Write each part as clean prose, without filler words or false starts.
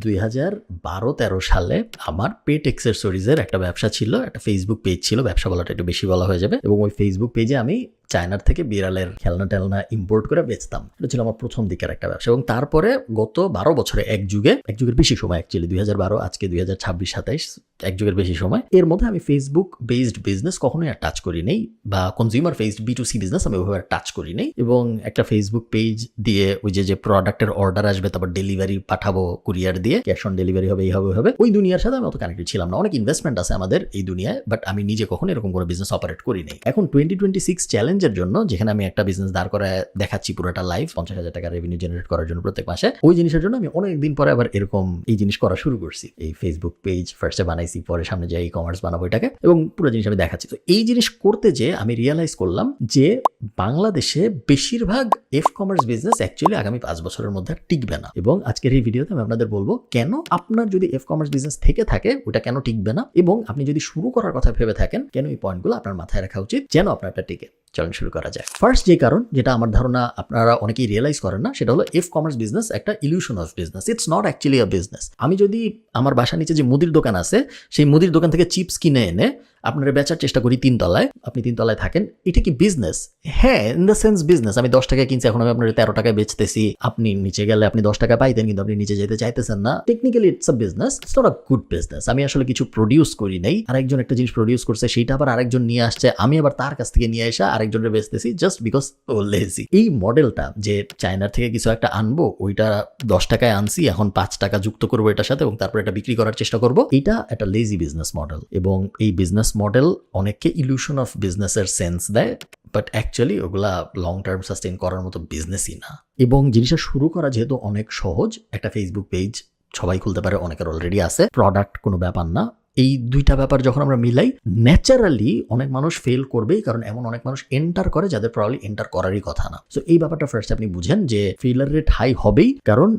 2012-13 সালে আমার পেট অ্যাক্সেসরিজের একটা ব্যবসা ছিল, একটা ফেসবুক পেজ ছিল, ব্যবসা বলাটা একটু বেশি বলা হয়ে যাবে, এবং ওই ফেসবুক পেজে আমি চায়নার থেকে বিড়ালের খেলনা টেলনা ইম্পোর্ট করে বেচতাম। এটা ছিল আমার প্রথম দিকের একটা ব্যবসা, এবং তারপরে গত 12 বছরে এক যুগের বেশি সময়, অ্যাকচুয়ালি 2012 আজকে 2026-27 এক যুগের বেশি সময়, এর মধ্যে আমি ফেসবুক বেসড বিজনেস কখনোই আর টাচ করি নেই, বা কনজিউমার ফেসড B2C বিজনেস আমি ওইভাবে টাচ করি নেই। এবং একটা ফেসবুক পেজ দিয়ে ওই যে প্রোডাক্টের অর্ডার আসবে, তারপর ডেলিভারি পাঠাবো কুরিয়ার দিয়ে, ক্যাশ অন ডেলিভারি হবে, এই হবে ওই দুনিয়ার সাথে আমি অত কানেক্টেড ছিলাম না। অনেক ইনভেস্টমেন্ট আছে আমাদের এই দুনিয়ায়, বাট আমি নিজে কখনো এরকম কোনো বিজনেস অপারেট করি নাই। এখন 2026 চ্যালেঞ্জের জন্য, যেখানে আমি একটা বিজনেস দাঁড় করায় দেখাচ্ছি পুরোটা লাইভ, 50,000 টাকা রেভিনিউ জেনারেট করার জন্য প্রত্যেক মাসে, ওই জিনিসের জন্য আমি অনেকদিন পরে আবার এরকম এই জিনিস করা শুরু করছি। এই ফেসবুক পেজ ফার্স্টে বানাইছি, পরে সামনে যাই ই-কমার্স বানাবো এটাকে, এবং পুরো জিনিস আমি দেখাচ্ছি। তো এই জিনিস করতে যে আমি রিয়েলাইজ করলাম যে বাংলাদেশে বেশিরভাগ কমার্স বিজনেস অ্যাকচুয়ালি আগামী 5 বছরের মধ্যে টিকবে না। এবং আজকের এই ভিডিওতে আমি আপনাদের বলবো কেন আপনার যদি কমার্স বিজনেস থেকে থাকে ওটা কেন টিকবে না, এবং আপনি যদি শুরু করার কথা ভেবে থাকেন কেন এই পয়েন্টগুলো আপনার মাথায় রাখা উচিত যেন আপনারটা টিকে। চলুন শুরু করা যায়। ফার্স্ট যে কারণ, যেটা আমার ধারণা আপনারা অনেকেই রিয়েলাইজ করেন না, সেটা হলো কমার্স বিজনেস একটা illusion of business. It's not actually a business. আমি যদি আমার বাসার নিচে যে মুদির দোকান আছে, সেই মুদির দোকান থেকে চিপস কিনে এনে আপনারা বেচার চেষ্টা করি 3 তলায়, আপনি 3 তলায় থাকেন, এটা কি বিজনেস? হ্যাঁ, ইন দ্য সেন্স বিজনেস। আমি 10 টাকায় কিনছি, এখন আমি আপনার 13 টাকায় বেচতেছি। আপনি নিচে গেলে আপনি 10 টাকা পাইতেন, কিন্তু আপনি নিচে যেতে চাইতেছেন না। Technically it's a business, it's not a good business. আমি আসলে কিছু প্রডিউস করি নাই, আরেকজন একটা জিনিস প্রডিউস করছে, সেইটা আবার আরেকজন নিয়ে আসছে, আমি আবার তার কাছ থেকে নিয়ে এসে আরেকজনের বেচতেছি জাস্ট বিকজ ও লেজি। এই মডেলটা যে চায়নার থেকে কিছু একটা আনবো, ওইটা 10 টাকায় আনছি, এখন 5 টাকা যুক্ত করবো এটার সাথে, এবং তারপর এটা বিক্রি করার চেষ্টা করবো, এটা একটা লেজি বিজনেস মডেল। এবং এই বিজনেস মডেল অনেককে ইলিউশন অফ বিজনেসের সেন্স দেয়, বাট অ্যাকচুয়ালি ওগুলা লং টার্ম সাস্টেইন করার মতো বিজনেসই না। এবং জিনিসটা শুরু করা যেহেতু অনেক সহজ, একটা ফেসবুক পেজ সবাই খুলতে পারে, অনেকের অলরেডি আছে, প্রোডাক্ট কোনো ব্যাপার না। এই দুইটা ব্যাপার যখন আমরা মিলাই, ন্যাচারালি অনেক মানুষ ফেল করবেই, কারণ এমন অনেক মানুষ এন্টার করে যাদের প্রবাবলি এন্টার করারই কথা না। সো এই ব্যাপারটা ফার্স্ট আপনি বুঝেন যে ফেলার রেট হাই হবেই, কারণ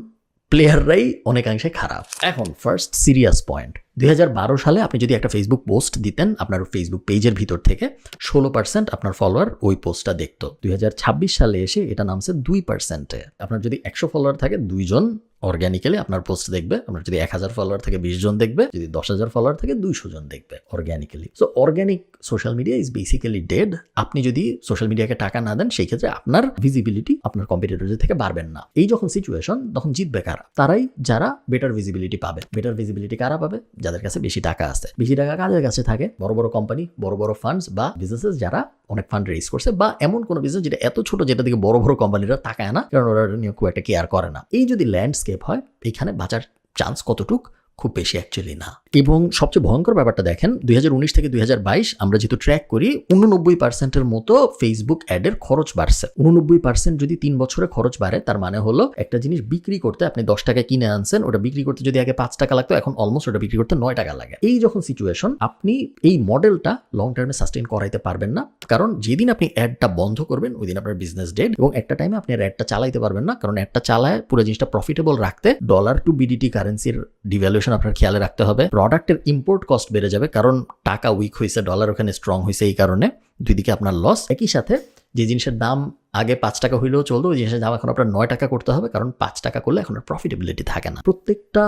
প্লেয়াররাই অনেকাংশে খারাপ। এখন ফার্স্ট সিরিয়াস পয়েন্ট, 2012 সালে আপনি যদি একটা ফেসবুক পোস্ট দিতেন আপনার ফেসবুক পেজের ভিতর থেকে, 16% আপনার ফলোয়ার ওই পোস্টটা দেখতো। 2026 সালে এসে এটা নামছে 2%-এ। আপনার যদি 100 ফলোয়ার থাকে, 2 জন অর্গ্যানিক্যালি আপনার পোস্ট দেখবে। আপনার যদি 1000 ফলোয়ার থাকে, 20 জন দেখবে। যদি 10,000 ফলোয়ার থাকে, 200 জন দেখবে organically. So organic social media is basically dead. আপনি যদি সোশ্যাল মিডিয়াকে টাকা না দেন, সেই ক্ষেত্রে আপনার ভিজিবিলিটি আপনার কম্পিটিটরদের থেকে বাড়বেন না। এই যখন সিচুয়েশন, তখন জিতবে কারা? তারাই যারা বেটার ভিজিবিলিটি পাবে। বেটার ভিজিবিলিটি কারা পাবে? যাদের কাছে বেশি টাকা আছে। বেশি টাকা কাদের কাছে থাকে? বড় বড় কোম্পানি, বড় বড় ফান্ডস বা বিজনেসেস যারা অনেক ফান্ড রেজ করছে, বা এমন কোনো বিজনেস যেটা এত ছোট যেটা দিকে বড় বড় কোম্পানিরা তাকায় না, কারণ ওরা নিয়ে খুব একটা কেয়ার করে না। এই যদি ল্যান্ডস্কেপ হয়, এখানে বাঁচার চান্স কতটুক? খুব বেশি অ্যাকচুয়ালি না। এবং সবচেয়ে ভয়ঙ্কর ব্যাপারটা দেখেন, 2019 থেকে 2022 আমরা যেহেতু ট্র্যাক করি, 89%-এর মতো ফেসবুক অ্যাডের খরচ বাড়ছে। 89% যদি 3 বছরে খরচ বাড়ে, তার মানে হলো একটা জিনিস বিক্রি করতে আপনি 10 টাকায় কিনে আনছেন, ওটা বিক্রি করতে যদি আগে 5 টাকা লাগতো, এখন অলমোস্ট ওটা বিক্রি করতে 9 টাকা লাগে। এই যখন সিচুয়েশন, আপনি এই মডেলটা লং টার্মে সাস্টেইন করাইতে পারবেন না, কারণ যেদিন আপনি অ্যাডটা বন্ধ করবেন ওই দিন আপনার বিজনেস ডেড, এবং একটা টাইমে আপনি অ্যাডটা চালাইতে পারবেন না, কারণ অ্যাডটা চালায় পুরো জিনিসটা প্রফিটেবল রাখতে ডলার টু বিডিটি কারেন্সির ডিভ্যালুয়েশন আপনার খেয়ালে রাখতে হবে। প্রোডাক্টের ইম্পোর্ট কস্ট বেড়ে যাবে, কারণ টাকা উইক হয়েছে, ডলার ওখানে স্ট্রং হয়েছে, এই কারণে দুই দিকে আপনার লস। একই সাথে যে জিনিসের দাম আগে 5 টাকা হইলেও চলতো, ওই জিনিসের দাম এখন আপনার 9 টাকা করতে হবে, কারণ 5 টাকা করলে এখন প্রফিটেবিলিটি থাকে না। প্রত্যেকটা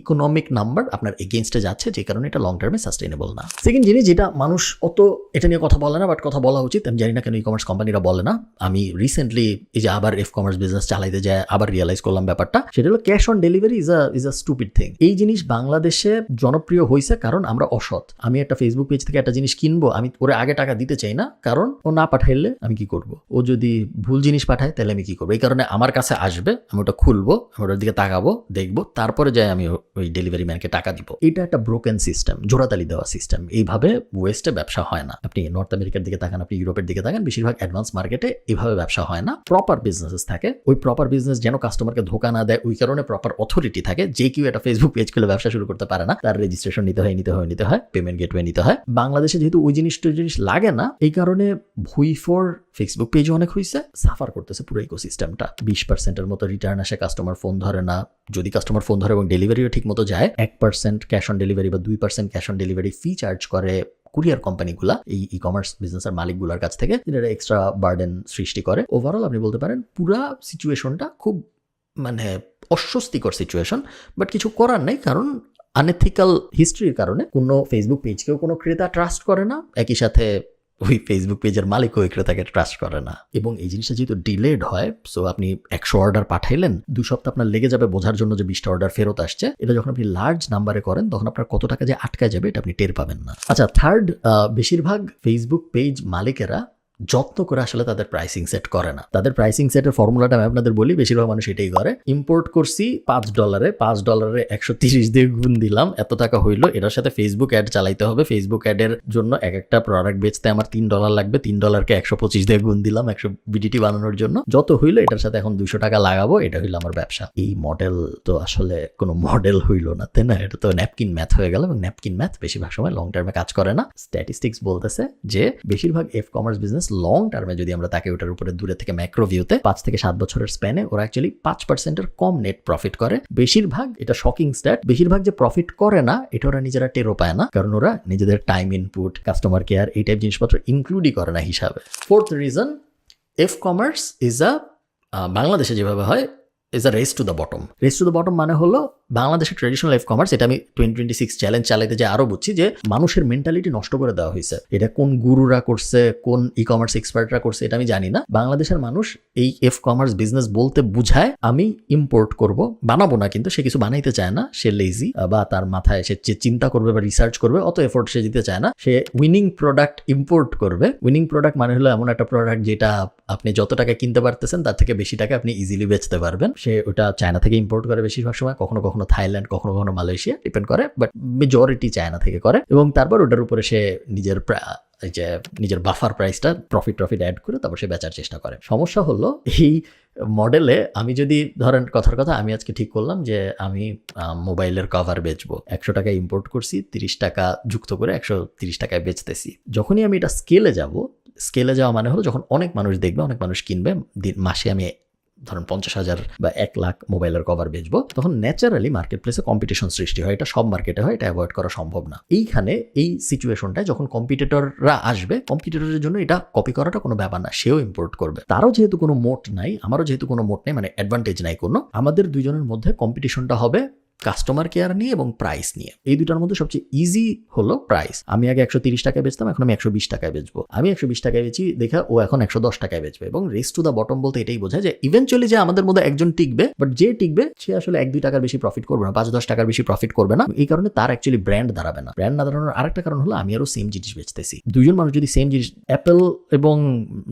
ইকোনমিক নাম্বার আপনার এগেইনস্টে যাচ্ছে, যে কারণে এটা লং টার্মে সাস্টেইনেবল না। সেকেন্ড জিনিস, যেটা মানুষ অত এটা নিয়ে কথা বলে না, বাট কথা বলা উচিত, আমি জানি না কেন ই-কমার্স কোম্পানিরা বলে না। আমি রিসেন্টলি এই যে আবার কমার্স বিজনেস চালাইতে যায় আবার রিয়েলাইজ করলাম ব্যাপারটা, সেটা হলো cash on delivery is a stupid thing. এই জিনিস বাংলাদেশে জনপ্রিয় হয়েছে কারণ আমরা অসৎ। আমি একটা ফেসবুক পেজ থেকে একটা জিনিস কিনবো, আমি ওরে আগে টাকা দিতে চাই না, কারণ ও না পাঠাইলে আমি কি করব? ও যদি ভুল জিনিস পাঠায় তাহলে আমি কি করবো? এই কারণে আমার কাছে আসবে, আমি ওটা খুলবো, আমি ওটার দিকে তাকাবো, দেখবো, তারপরে যাই আমি ওই ডেলিভারি ম্যানকে টাকা দিব। এটা একটা ব্রোকেন সিস্টেম, জোড়াতালি দেওয়া সিস্টেম। এইভাবে ওয়েস্টে ব্যবসা হয় না। আপনি নর্থ আমেরিকার দিকে তাকান, আপনি ইউরোপের দিকে তাকান, বেশিরভাগ অ্যাডভান্স মার্কেটে এভাবে ব্যবসা হয় না। প্রপার বিজনেসেস থাকে, ওই প্রপার বিজনেস যেন কাস্টমারকে ধোকা না দেয়, ওই কারণে প্রপার অথরিটি থাকে। যে কেউ একটা ফেসবুক পেজ খুলে ব্যবসা শুরু করতে পারে না, তার রেজিস্ট্রেশন নিতে হয়, পেমেন্ট গেটওয়ে নিতে হয়। বাংলাদেশে যেহেতু ওই জিনিস লাগে না, এই কারণে ভুইফোর ফেসবুক পেজ অনেক হয়েছে, সাফার করতেছে পুরো ইকোসিস্টেমটা। 20%-এর মতো রিটার্ন আসে, কাস্টমার ফোন ধরে না। যদি কাস্টমার ফোন ধরে এবং ডেলিভারিও ঠিক মতো যায়, 1% ক্যাশ অন ডেলিভারি বা 2% cash on delivery fee charge করে কুরিয়ার কোম্পানিগুলা এই ই-কমার্স বিজনেসের মালিকগুলোর কাছ থেকে, যেটা এক্সট্রা বার্ডেন সৃষ্টি করে। ওভারঅল আপনি বলতে পারেন পুরা সিচুয়েশনটা খুব মানে অস্বস্তিকর সিচুয়েশন, বাট কিছু করার নেই, কারণ আনএথিক্যাল হিস্ট্রির কারণে কোনো ফেসবুক পেজকেও কোনো ক্রেতা ট্রাস্ট করে না, একই সাথে ওই ফেসবুক পেজের মালিক ওই ক্রেতাকে ট্রাস্ট করে না। এবং এই জিনিসটা যেহেতু ডিলেড হয়, সো আপনি 100 অর্ডার পাঠাইলেন, 2 সপ্তাহ আপনার লেগে যাবে বোঝার জন্য যে 20টা অর্ডার ফেরত আসছে। এটা যখন আপনি লার্জ নাম্বারে করেন তখন আপনার কত টাকা যে আটকায় যাবে এটা আপনি টের পাবেন না। আচ্ছা, থার্ড, বেশিরভাগ ফেসবুক পেজ মালিকেরা যত্ন করে আসলে তাদের প্রাইসিং সেট করে না। তাদের প্রাইসিং সেটের ফর্মুলাটা আমি আপনাদের বলি, বেশিরভাগ মানুষ এটাই করে। ইম্পোর্ট করছি $5, $5 130 দিয়ে গুণ দিলাম, এত টাকা হইলো, এটার সাথে ফেসবুক অ্যাড চালাইতে হবে, ফেসবুক অ্যাডের জন্য এক একটা প্রোডাক্ট বেচতে আমার $3 লাগবে, $3কে 125 দিয়ে গুণ দিলাম 100 বিডিটি বানানোর জন্য, যত হইলো এটার সাথে এখন 200 টাকা লাগাবো, এটা হইলো আমার ব্যবসা। এই মডেল তো আসলে কোনো মডেল হইলো না, তাই না? এটা তো ন্যাপকিন ম্যাথ হয়ে গেল, এবং ন্যাপকিন ম্যাথ বেশিরভাগ সময় লং টার্মে কাজ করে না। স্ট্যাটিস্টিক্স বলতেছে যে বেশিরভাগ কমার্স বিজনেস লং টার্মে যদি আমরা তাকে ওটার উপরে দূরে থেকে ম্যাক্রো ভিউতে 5 থেকে 7 বছরের স্প্যানে ওরা অ্যাকচুয়ালি 5%-এর কম নেট প্রফিট করে। বেশিরভাগ, এটা শকিং স্ট্যাট, বেশিরভাগ যে প্রফিট করে না এটা ওরা নিজেরা টেরও পায় না, কারণ ওরা নিজেদের টাইম ইনপুট, কাস্টমার কেয়ার, এই টাইপ জিনিসপত্র ইনক্লুডই করে না হিসাবে। ফোর্থ রিজন, কমার্স ইজ বাংলাদেশে যেভাবে হয় is a race to the bottom. Race to the bottom মানে হলো বাংলাদেশের ট্রেডিশনাল কমার্স, এটা আমি 2026 চ্যালেঞ্জ চালাইতে যে আরো বুঝছি যে মানুষের মেন্টালিটি নষ্ট করে দেওয়া হয়েছে। এটা কোন গুরুরা করছে, কোন কমার্স এক্সপার্টরা করছে এটা আমি জানি না। বাংলাদেশের মানুষ এই কমার্স বিজনেস বলতে বুঝায় আমি ইম্পোর্ট করব, বানাবো না, কিন্তু সে কিছু বানাইতে চায় না, সে লেজি, বা তার মাথায় সে চিন্তা করবে বা রিসার্চ করবে অত এফোর্ট সে দিতে চায় না, সে উইনিং প্রোডাক্ট ইম্পোর্ট করবে। উইনিং প্রোডাক্ট মানে হলো এমন একটা প্রোডাক্ট যেটা আপনি যত টাকা কিনতে পারতেছেন তার থেকে বেশি টাকা আপনি ইজিলি বেচতে পারবেন। সে ওটা চায়না থেকে ইম্পোর্ট করে বেশিরভাগ সময়, কখনো কখনো থাইল্যান্ড, কখনো কখনো মালয়েশিয়া, ডিপেন্ড করে, বাট মেজরিটি চায়না থেকে করে। এবং তারপর ওটার উপরে সে নিজের বাফার প্রাইসটা প্রফিট অ্যাড করে তারপর সে বেচার চেষ্টা করে। সমস্যা হলো এই মডেলে আমি যদি ধরেন কথার কথা, আমি আজকে ঠিক করলাম যে আমি মোবাইলের কভার বেচবো, 100 টাকায় ইম্পোর্ট করছি, 30 টাকা যুক্ত করে 130 টাকায় বেচতেছি। যখনই আমি এটা স্কেলে যাওয়া মানে হলো যখন অনেক মানুষ দেখবে, অনেক মানুষ কিনবে, মাসে আমি ধরুন 50,000 বা 1 লাখ মোবাইলের কভার বেচবো, তখন ন্যাচারালি মার্কেট প্লেসে কম্পিটিশন সৃষ্টি হয়। এটা সব মার্কেটে হয়, এটা অ্যাভয়েড করা সম্ভব না। এইখানে এই সিচুয়েশনটায় যখন কম্পিটিটররা আসবে, কম্পিটিটরের জন্য এটা কপি করাটা কোনো ব্যাপার না, সেও ইম্পোর্ট করবে। তারও যেহেতু কোনো মোট নাই, আমারও যেহেতু কোনো মোট নেই, মানে অ্যাডভান্টেজ নাই কোনো, আমাদের দুইজনের মধ্যে কম্পিটিশনটা হবে কাস্টমার কেয়ার নিয়ে এবং প্রাইস নিয়ে। এই দুটার মধ্যে সবচেয়ে ইজি হলো প্রাইস। আমি আগে 130 টাকায় বেচতাম, এখন আমি 120 টাকায় বেচবো। আমি 120 টাকায় বেচি দেখা ও এখন 110 টাকায় বেচবে। এবং রেস টু দ্য বটম বলতে এটাই বোঝায় যে ইভেনচুয়ালি যে আমাদের মধ্যে একজন টিকবে, বাট যে টিকবে সে আসলে 1-2 টাকার বেশি প্রফিট করবে না, 5-10 টাকার বেশি প্রফিট করবে না। এই কারণে তার অ্যাকচুয়ালি ব্র্যান্ড দাঁড়াবে না। ব্র্যান্ড না দাঁড়ানোর আরেকটা কারণ হলো আমি আরো সেম জিনিস বেচতেছি। দুজন মানুষ যদি সেম জিনিস, অ্যাপেল এবং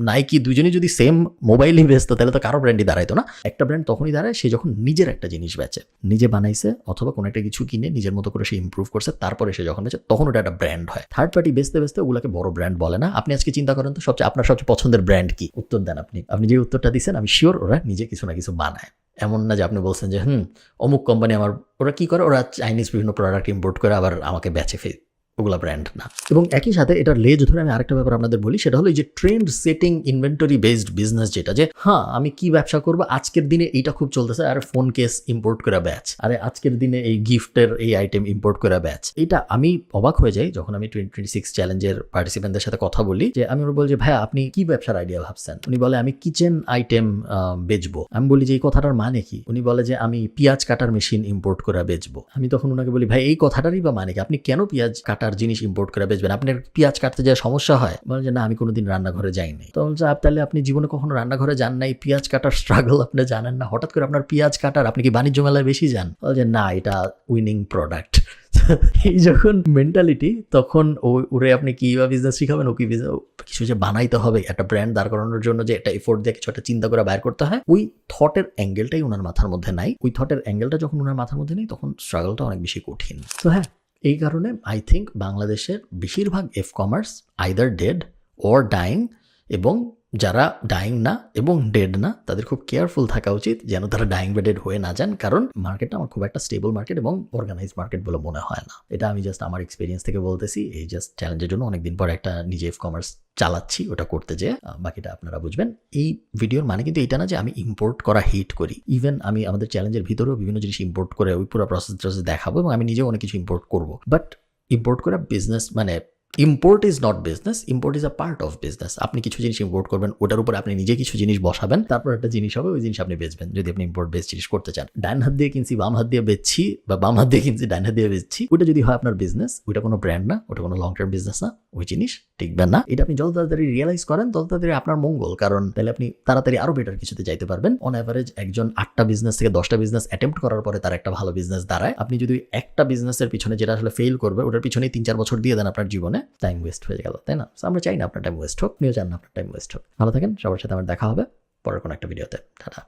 নাইকি দুজনেই যদি সেম মোবাইলই বেচতো, তাহলে তো কারো ব্র্যান্ডই দাঁড়াইতো না। একটা ব্র্যান্ড তখনই দাঁড়ায় সে যখন নিজের একটা জিনিস বেচে, নিজে বানাইছে অথবা কোনো একটা কিছু কিনে নিজের মতো করে সে ইমপ্রুভ করছে, তারপরে সে যখন বেচে তখন ওটা একটা ব্র্যান্ড হয়। থার্ড পার্টি বেচতে ওগুলোকে বড় ব্র্যান্ড বলে না। আপনি আজকে চিন্তা করেন তো আপনার সবচেয়ে পছন্দের ব্র্যান্ড কি? উত্তর দেন আপনি যে উত্তরটা দিচ্ছেন আমি শিওর ওরা নিজে কিছু না কিছু বানায়। এমন না যে আপনি বলছেন যে অমুক কোম্পানি আমার, ওরা কি করে, ওরা চাইনিজ বিভিন্ন প্রোডাক্ট ইম্পোর্ট করে আবার আমাকে বেচে ওগুলা ব্র্যান্ড না। এবং একই সাথে এটার লেজ ধরে আমি আরেকটা ব্যাপার আপনাদের বলি, সেটা হলো এই যে trend setting inventory based business, যেটা যে আমি কি ব্যবসা করবো, আজকের দিনে এইটা খুব চলতেছে, আরে ফোন কেস ইম্পোর্ট করে ব্যাচ, আরে আজকের দিনে এই গিফটের এই আইটেম ইম্পোর্ট করে ব্যাচ। এটা আমি অবাক হয়ে যাই যখন আমি 2026 চ্যালেঞ্জের পার্টিসিপেন্টদের সাথে কথা বলি, যে আমি ওরা বলি যে ভাই আপনি কি ব্যবসার আইডিয়া ভাবছেন? উনি বলে আমি কিচেন আইটেম বেচবো। আমি বলি যে এই কথাটার মানে কি? উনি বলে যে আমি পেঁয়াজ কাটার মেশিন ইম্পোর্ট করে বেচবো। আমি তখন ওনাকে বলি ভাই এই কথাটারই বা মানে কি? আপনি কেন পেঁয়াজ কাটার জিনিস ইম্পোর্ট করে বেচবেন? আপনার পেঁয়াজ কাটতে যাওয়ার সমস্যা হয়? বলেন যে না আমি কোনোদিন রান্নাঘরে যাইনি। তো বলছে তাহলে আপনি জীবনে কখনো রান্নাঘরে যান নাই, পেঁয়াজ কাটার স্ট্রাগল আপনি জানেন না, হঠাৎ করে আপনার পেঁয়াজ কাটার, আপনি কি বাণিজ্য মেলায় বেশি যান? বলছে না এটা উইনিং প্রোডাক্ট। এই যখন মেন্টালিটি, তখন ওরে আপনি কি বা বিজনেস শিখাবেন, ও কি কিছু যে বানাইতে হবে একটা ব্র্যান্ড দাঁড় করানোর জন্য, যে একটা এফোর্ট দিয়ে কিছু একটা চিন্তা করে বাইর করতে হয়, ওই থটের অ্যাঙ্গেলটাই ওনার মাথার মধ্যে নাই। ওই থটের অ্যাঙ্গেলটা যখন ওনার মাথার মধ্যে নেই তখন স্ট্রাগলটা অনেক বেশি কঠিন। তো হ্যাঁ, এই কারণে আই থিঙ্ক বাংলাদেশের বেশিরভাগ commerce either dead or dying, এবং যারা ডাইং না এবং ডেড না তাদের খুব কেয়ারফুল থাকা উচিত যেন তারা ডাইং বা ডেড হয়ে না যান, কারণ মার্কেটটা আমার খুব একটা স্টেবল মার্কেট এবং অর্গানাইজ মার্কেট বলে মনে হয় না। এটা আমি জাস্ট আমার এক্সপিরিয়েন্স থেকে বলতেছি। এই জাস্ট চ্যালেঞ্জের জন্য অনেকদিন পর একটা নিজে কমার্স চালাচ্ছি, ওটা করতে যেয়ে বাকিটা আপনারা বুঝবেন। এই ভিডিওর মানে কিন্তু এটা না যে আমি ইম্পোর্ট করা হিট করি। ইভেন আমি আমাদের চ্যালেঞ্জের ভিতরেও বিভিন্ন জিনিস ইম্পোর্ট করে ওই পুরো প্রসেস দেখাবো, এবং আমি নিজেও অনেক কিছু ইম্পোর্ট করবো। বাট ইম্পোর্ট করা বিজনেস মানে import is not business, import is a part of business. আপনি কিছু জিনিস ইম্পোর্ট করবেন, ওটার উপর আপনি নিজে কিছু জিনিস বসাবেন, তারপর একটা জিনিস হবে, ওই জিনিস আপনি বেচবেন যদি আপনি ইম্পোর্ট বেস জিনিস করতে চান। ডান হাত দিয়ে কিনছি বাম হাত দিয়ে বেচছি, বা বাম হাত দিয়ে কিনছি ডান হাত দিয়ে বেচছি, ওটা যদি হয় আপনার বিজনেস, ওটা কোনো ব্র্যান্ড না, ওটা কোনো লং টার্ম বিজনেস না, ওই জিনিস টিকবে না। এটা আপনি যত তাড়াতাড়ি রিয়েলাইজ করেন তত তাড়াতাড়ি আপনার মঙ্গল, কারণ তাহলে আপনি তাড়াতাড়ি আরো বেটার কিছুতে যাইতে পারবেন। অন অ্যাভারেজ একজন 8টা বিজনেস থেকে 10টা বিজনেস অ্যাটেম্প্ট করার পরে তার একটা ভালো বিজনেস দাঁড়ায়। আপনি যদি একটা বিজনেসের পিছনে, যেটা আসলে ফেল করবে, ওটার পিছনে 3-4 বছর দিয়ে দেন আপনার জীবনে, টাইম ওয়েস্ট হয়ে গেল, তাই না? আমরা চাই না আপনার টাইম ওয়েস্ট হোক, আপনিও চান না আপনার টাইম ওয়েস্ট হোক। ভালো থাকেন, সবার সাথে আমার দেখা হবে পরের কোনো একটা ভিডিওতে। টাটা।